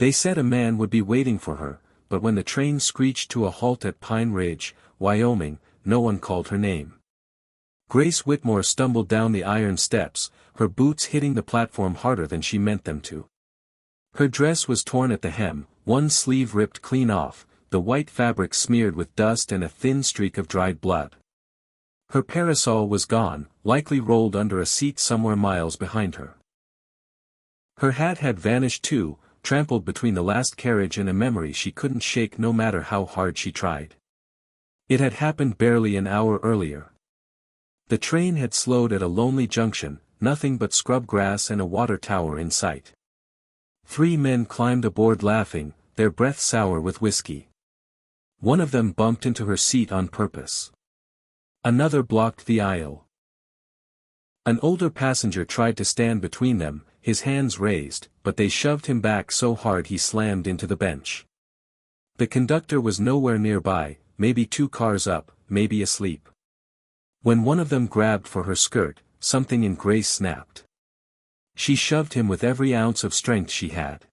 They said a man would be waiting for her, but when the train screeched to a halt at Pine Ridge, Wyoming, no one called her name. Grace Whitmore stumbled down the iron steps, her boots hitting the platform harder than she meant them to. Her dress was torn at the hem, one sleeve ripped clean off, the white fabric smeared with dust and a thin streak of dried blood. Her parasol was gone, likely rolled under a seat somewhere miles behind her. Her hat had vanished too, trampled between the last carriage and a memory she couldn't shake no matter how hard she tried. It had happened barely an hour earlier. The train had slowed at a lonely junction, nothing but scrub grass and a water tower in sight. 3 men climbed aboard laughing, their breath sour with whiskey. One of them bumped into her seat on purpose. Another blocked the aisle. An older passenger tried to stand between them, his hands raised, but they shoved him back so hard he slammed into the bench. The conductor was nowhere nearby, maybe 2 cars up, maybe asleep. When one of them grabbed for her skirt, something in Grace snapped. She shoved him with every ounce of strength she had.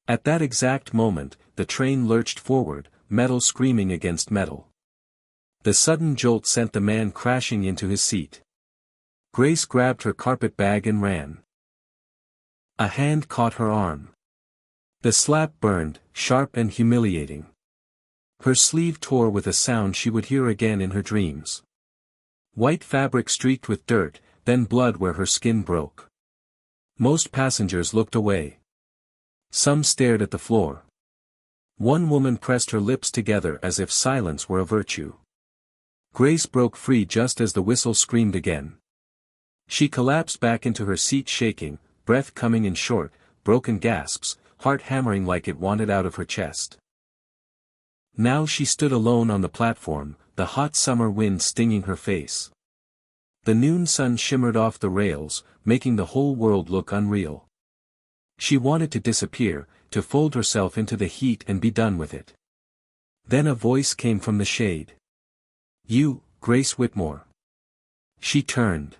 At that exact moment, the train lurched forward, metal screaming against metal. The sudden jolt sent the man crashing into his seat. Grace grabbed her carpet bag and ran. A hand caught her arm. The slap burned, sharp and humiliating. Her sleeve tore with a sound she would hear again in her dreams. White fabric streaked with dirt, then blood where her skin broke. Most passengers looked away. Some stared at the floor. One woman pressed her lips together as if silence were a virtue. Grace broke free just as the whistle screamed again. She collapsed back into her seat shaking, breath coming in short, broken gasps, heart hammering like it wanted out of her chest. Now she stood alone on the platform, the hot summer wind stinging her face. The noon sun shimmered off the rails, making the whole world look unreal. She wanted to disappear, to fold herself into the heat and be done with it. Then a voice came from the shade. "You, Grace Whitmore." She turned.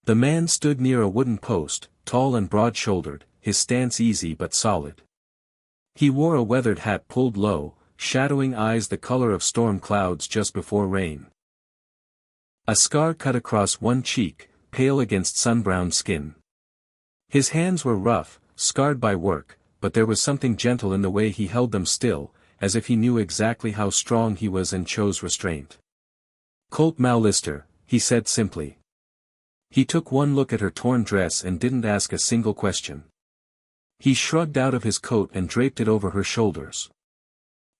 The man stood near a wooden post, tall and broad-shouldered, his stance easy but solid. He wore a weathered hat pulled low, shadowing eyes the color of storm clouds just before rain. A scar cut across one cheek, pale against sun-browned skin. His hands were rough, scarred by work, but there was something gentle in the way he held them still, as if he knew exactly how strong he was and chose restraint. "Colt Mallister," he said simply. He took one look at her torn dress and didn't ask a single question. He shrugged out of his coat and draped it over her shoulders.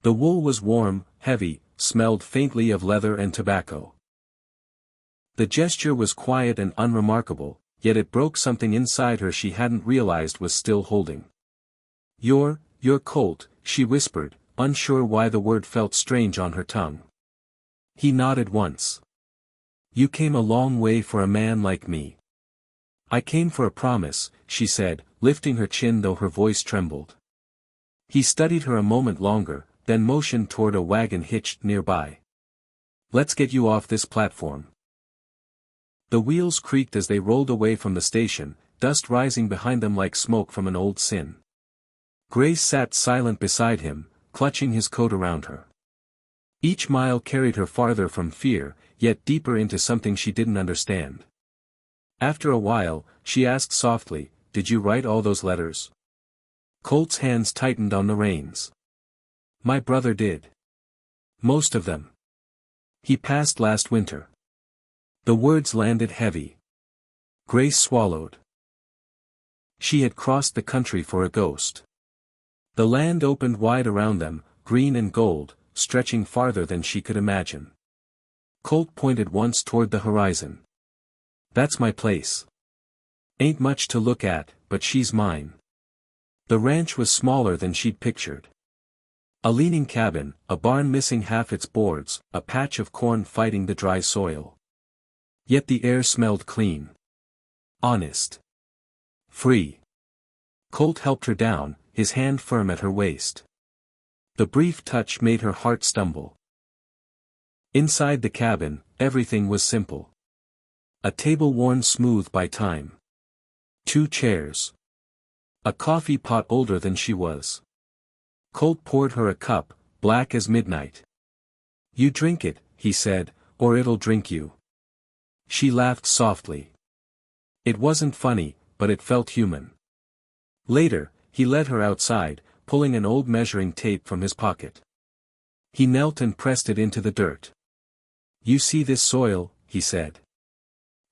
The wool was warm, heavy, smelled faintly of leather and tobacco. The gesture was quiet and unremarkable, yet it broke something inside her she hadn't realized was still holding. You're Colt," she whispered, unsure why the word felt strange on her tongue. He nodded once. "You came a long way for a man like me." "I came for a promise," she said, lifting her chin though her voice trembled. He studied her a moment longer, then motioned toward a wagon hitched nearby. "Let's get you off this platform." The wheels creaked as they rolled away from the station, dust rising behind them like smoke from an old sin. Grace sat silent beside him, clutching his coat around her. Each mile carried her farther from fear, yet deeper into something she didn't understand. After a while, she asked softly, "Did you write all those letters?" Colt's hands tightened on the reins. "My brother did. Most of them. He passed last winter." The words landed heavy. Grace swallowed. She had crossed the country for a ghost. The land opened wide around them, green and gold, stretching farther than she could imagine. Colt pointed once toward the horizon. "That's my place. Ain't much to look at, but she's mine." The ranch was smaller than she'd pictured. A leaning cabin, a barn missing half its boards, a patch of corn fighting the dry soil. Yet the air smelled clean. Honest. Free. Colt helped her down, his hand firm at her waist. The brief touch made her heart stumble. Inside the cabin, everything was simple. A table worn smooth by time. 2 chairs. A coffee pot older than she was. Colt poured her a cup, black as midnight. You drink it, he said, or it'll drink you. She laughed softly. It wasn't funny, but it felt human. Later, he led her outside, pulling an old measuring tape from his pocket. He knelt and pressed it into the dirt. You see this soil, he said.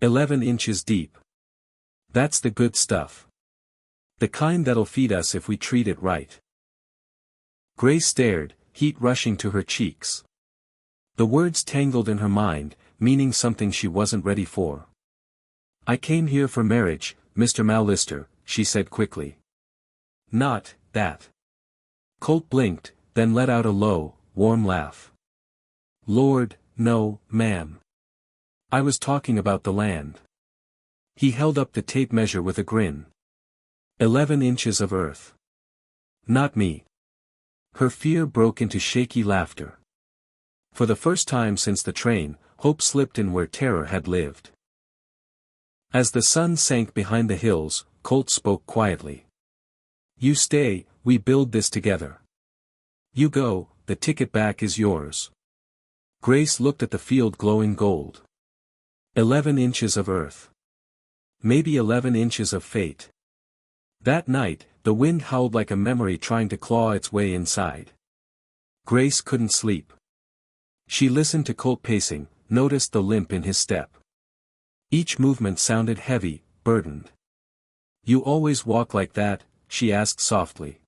11 inches deep. That's the good stuff. The kind that'll feed us if we treat it right. Grace stared, heat rushing to her cheeks. The words tangled in her mind, meaning something she wasn't ready for. I came here for marriage, Mr. Mallister, she said quickly. Not that. Colt blinked, then let out a low, warm laugh. Lord, no, ma'am. I was talking about the land. He held up the tape measure with a grin. 11 inches of earth. Not me. Her fear broke into shaky laughter. For the first time since the train, hope slipped in where terror had lived. As the sun sank behind the hills, Colt spoke quietly. You stay, we build this together. You go, the ticket back is yours. Grace looked at the field glowing gold. 11 inches of earth. Maybe 11 inches of fate. That night, the wind howled like a memory trying to claw its way inside. Grace couldn't sleep. She listened to Colt pacing, noticed the limp in his step. Each movement sounded heavy, burdened. You always walk like that, she asked softly.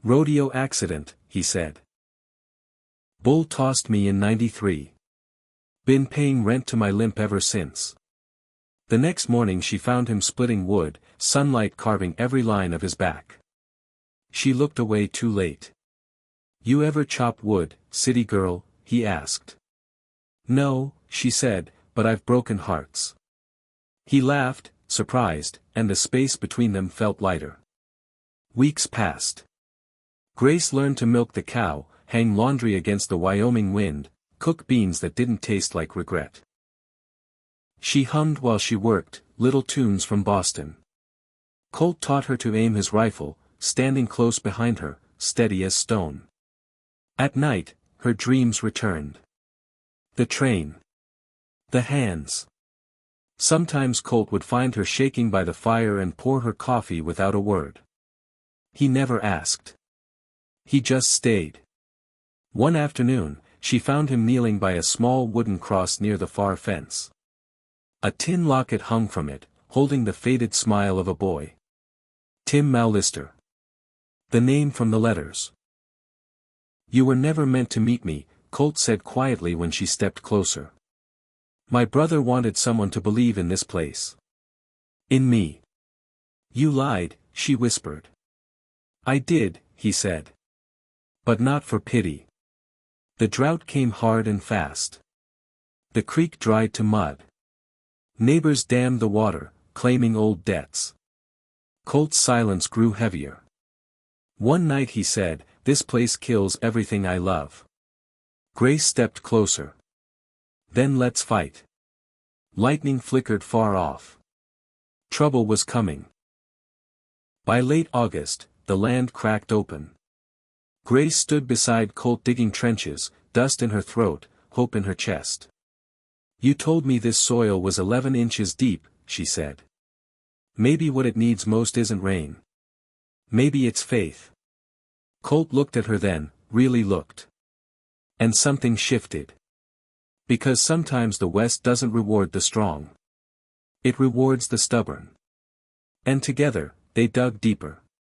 Rodeo accident, he said. Bull tossed me in '93. Been paying rent to my limp ever since. The next morning she found him splitting wood, sunlight carving every line of his back. She looked away too late. You ever chop wood, city girl? He asked. No, she said, but I've broken hearts. He laughed, surprised, and the space between them felt lighter. Weeks passed. Grace learned to milk the cow, hang laundry against the Wyoming wind, cook beans that didn't taste like regret. She hummed while she worked, little tunes from Boston. Colt taught her to aim his rifle, standing close behind her, steady as stone. At night, her dreams returned. The train. The hands. Sometimes Colt would find her shaking by the fire and pour her coffee without a word. He never asked. He just stayed. One afternoon, she found him kneeling by a small wooden cross near the far fence. A tin locket hung from it, holding the faded smile of a boy. Tim Mallister. The name from the letters. You were never meant to meet me, Colt said quietly when she stepped closer. My brother wanted someone to believe in this place. In me. You lied, she whispered. I did, he said. But not for pity. The drought came hard and fast. The creek dried to mud. Neighbors dammed the water, claiming old debts. Colt's silence grew heavier. One night he said, this place kills everything I love. Grace stepped closer. Then let's fight. Lightning flickered far off. Trouble was coming. By late August, the land cracked open. Grace stood beside Colt digging trenches, dust in her throat, hope in her chest. You told me this soil was 11 inches deep, she said. Maybe what it needs most isn't rain. Maybe it's faith. Colt looked at her then, really looked. And something shifted. Because sometimes the West doesn't reward the strong. It rewards the stubborn. And together, they dug deeper.